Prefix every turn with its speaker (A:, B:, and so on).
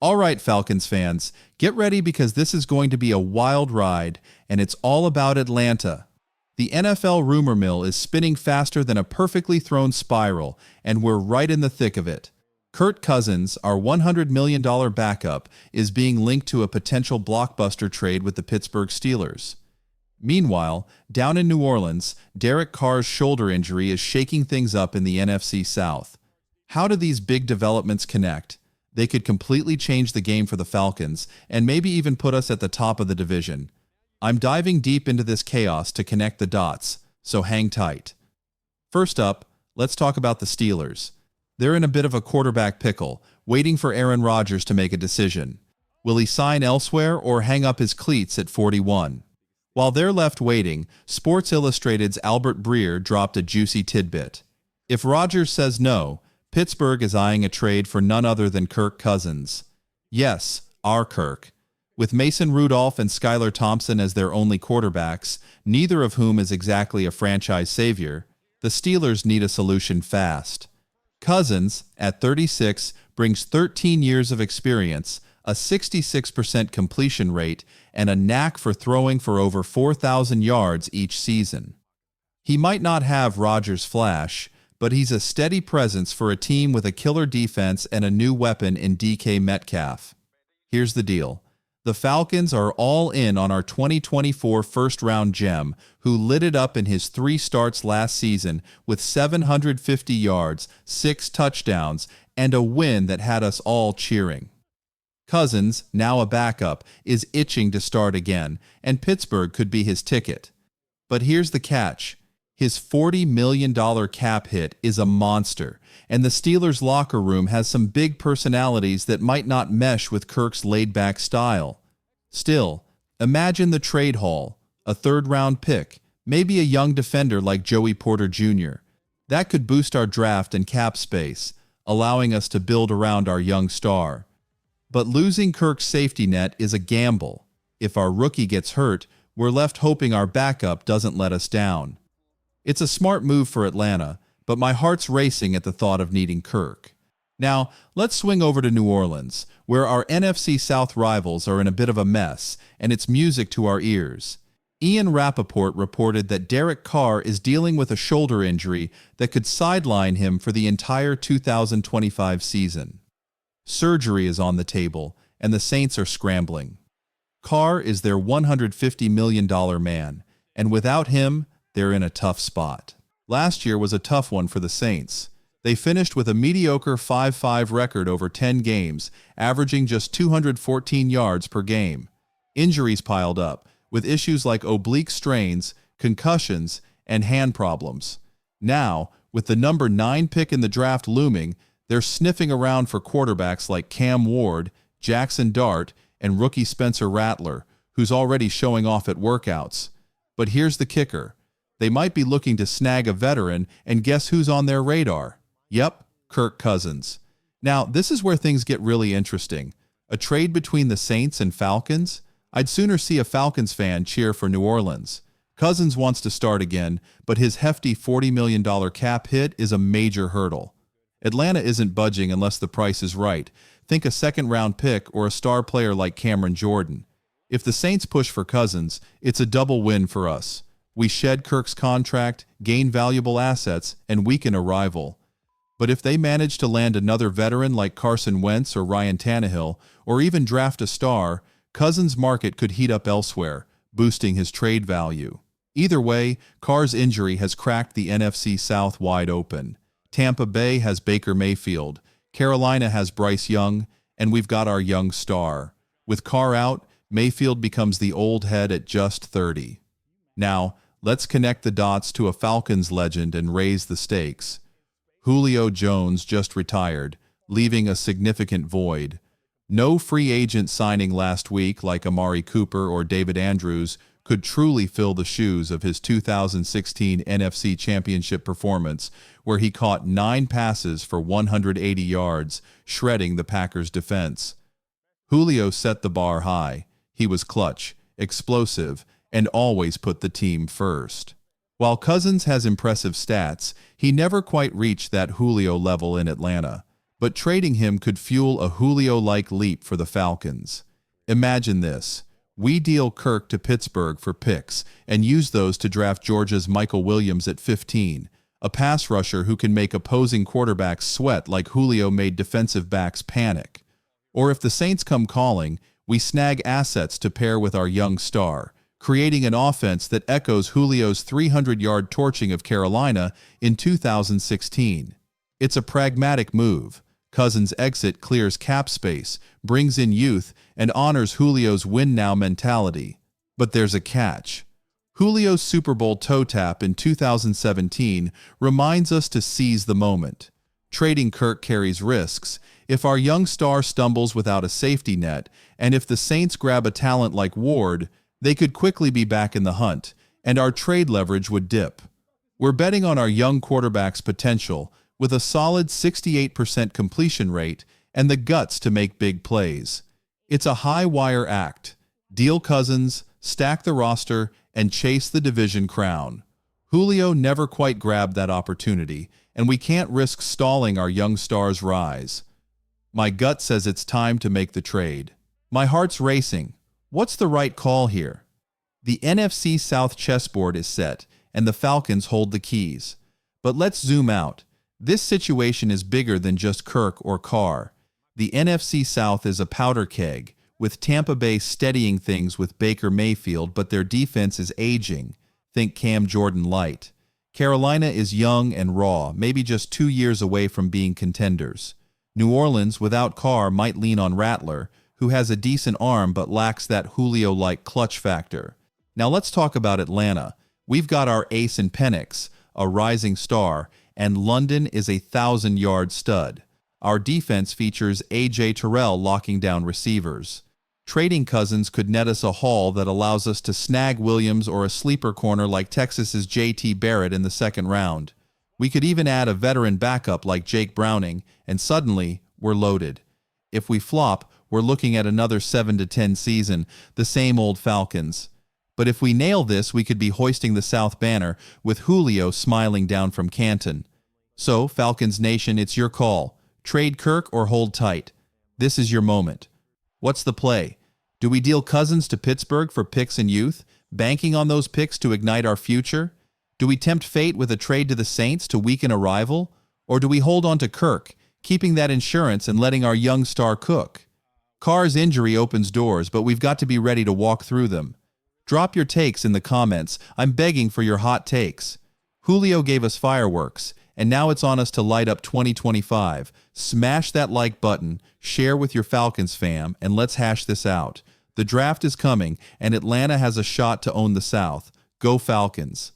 A: All right, Falcons fans, get ready because this is going to be a wild ride, and it's all about Atlanta. The NFL rumor mill is spinning faster than a perfectly thrown spiral, and we're right in the thick of it. Kirk Cousins, our $100 million backup, is being linked to a potential blockbuster trade with the Pittsburgh Steelers. Meanwhile, down in New Orleans, Derek Carr's shoulder injury is shaking things up in the NFC South. How do these big developments connect? They could completely change the game for the Falcons and maybe even put us at the top of the division. I'm diving deep into this chaos to connect the dots, so hang tight. First up, let's talk about the Steelers. They're in a bit of a quarterback pickle, waiting for Aaron Rodgers to make a decision. Will he sign elsewhere or hang up his cleats at 41? While they're left waiting, Sports Illustrated's Albert Breer dropped a juicy tidbit. If Rodgers says no, Pittsburgh is eyeing a trade for none other than Kirk Cousins. Yes, our Kirk. With Mason Rudolph and Skylar Thompson as their only quarterbacks, neither of whom is exactly a franchise savior, the Steelers need a solution fast. Cousins, at 36, brings 13 years of experience, a 66% completion rate, and a knack for throwing for over 4,000 yards each season. He might not have Rodgers' flash, but he's a steady presence for a team with a killer defense and a new weapon in DK Metcalf. Here's the deal. The Falcons are all in on our 2024 first-round gem, who lit it up in his 3 starts last season with 750 yards, 6 touchdowns, and a win that had us all cheering. Cousins, now a backup, is itching to start again, and Pittsburgh could be his ticket. But here's the catch. His $40 million cap hit is a monster, and the Steelers' locker room has some big personalities that might not mesh with Kirk's laid-back style. Still, imagine the trade haul, a third-round pick, maybe a young defender like Joey Porter Jr. That could boost our draft and cap space, allowing us to build around our young star. But losing Kirk's safety net is a gamble. If our rookie gets hurt, we're left hoping our backup doesn't let us down. It's a smart move for Atlanta, but my heart's racing at the thought of needing Kirk. Now, let's swing over to New Orleans, where our NFC South rivals are in a bit of a mess, and it's music to our ears. Ian Rappaport reported that Derek Carr is dealing with a shoulder injury that could sideline him for the entire 2025 season. Surgery is on the table, and the Saints are scrambling. Carr is their $150 million man, and without him, they're in a tough spot. Last year was a tough one for the Saints. They finished with a mediocre 5-5 record over 10 games, averaging just 214 yards per game. Injuries piled up, with issues like oblique strains, concussions, and hand problems. Now, with the number 9 pick in the draft looming, they're sniffing around for quarterbacks like Cam Ward, Jackson Dart, and rookie Spencer Rattler, who's already showing off at workouts. But here's the kicker. They might be looking to snag a veteran, and guess who's on their radar? Yep, Kirk Cousins. Now, this is where things get really interesting. A trade between the Saints and Falcons? I'd sooner see a Falcons fan cheer for New Orleans. Cousins wants to start again, but his hefty $40 million cap hit is a major hurdle. Atlanta isn't budging unless the price is right. Think a second-round pick or a star player like Cameron Jordan. If the Saints push for Cousins, it's a double win for us. We shed Kirk's contract, gain valuable assets, and weaken a rival. But if they manage to land another veteran like Carson Wentz or Ryan Tannehill, or even draft a star, Cousins' market could heat up elsewhere, boosting his trade value. Either way, Carr's injury has cracked the NFC South wide open. Tampa Bay has Baker Mayfield, Carolina has Bryce Young, and we've got our young star. With Carr out, Mayfield becomes the old head at just 30. Now, let's connect the dots to a Falcons legend and raise the stakes. Julio Jones just retired, leaving a significant void. No free agent signing last week like Amari Cooper or David Andrews could truly fill the shoes of his 2016 NFC Championship performance, where he caught 9 passes for 180 yards, shredding the Packers' defense. Julio set the bar high. He was clutch, explosive, and always put the team first. While Cousins has impressive stats, he never quite reached that Julio level in Atlanta. But trading him could fuel a Julio-like leap for the Falcons. Imagine this. We deal Kirk to Pittsburgh for picks and use those to draft Georgia's Michael Williams at 15, a pass rusher who can make opposing quarterbacks sweat like Julio made defensive backs panic. Or if the Saints come calling, we snag assets to pair with our young star, creating an offense that echoes Julio's 300-yard torching of Carolina in 2016. It's a pragmatic move. Cousins' exit clears cap space, brings in youth, and honors Julio's win-now mentality. But there's a catch. Julio's Super Bowl toe tap in 2017 reminds us to seize the moment. Trading Kirk carries risks. If our young star stumbles without a safety net, and if the Saints grab a talent like Ward, they could quickly be back in the hunt, and our trade leverage would dip. We're betting on our young quarterback's potential, with a solid 68% completion rate and the guts to make big plays. It's a high-wire act. Deal Cousins, stack the roster, and chase the division crown. Julio never quite grabbed that opportunity, and we can't risk stalling our young star's rise. My gut says it's time to make the trade. My heart's racing. What's the right call here? The NFC South chessboard is set, and the Falcons hold the keys. But let's zoom out. This situation is bigger than just Kirk or Carr. The NFC South is a powder keg, with Tampa Bay steadying things with Baker Mayfield, but their defense is aging. Think Cam Jordan light. Carolina is young and raw, maybe just 2 years away from being contenders. New Orleans, without Carr, might lean on Rattler, who has a decent arm but lacks that Julio-like clutch factor. Now let's talk about Atlanta. We've got our ace in Penix, a rising star, and London is a 1,000-yard stud. Our defense features A.J. Terrell locking down receivers. Trading Cousins could net us a haul that allows us to snag Williams or a sleeper corner like Texas's J.T. Barrett in the second round. We could even add a veteran backup like Jake Browning, and suddenly, we're loaded. If we flop, we're looking at another 7-10 season, the same old Falcons. But if we nail this, we could be hoisting the South banner with Julio smiling down from Canton. So, Falcons Nation, it's your call. Trade Kirk or hold tight. This is your moment. What's the play? Do we deal Cousins to Pittsburgh for picks and youth, banking on those picks to ignite our future? Do we tempt fate with a trade to the Saints to weaken a rival? Or do we hold on to Kirk, keeping that insurance and letting our young star cook? Carr's injury opens doors, but we've got to be ready to walk through them. Drop your takes in the comments. I'm begging for your hot takes. Julio gave us fireworks, and now it's on us to light up 2025. Smash that like button, share with your Falcons fam, and let's hash this out. The draft is coming, and Atlanta has a shot to own the South. Go Falcons!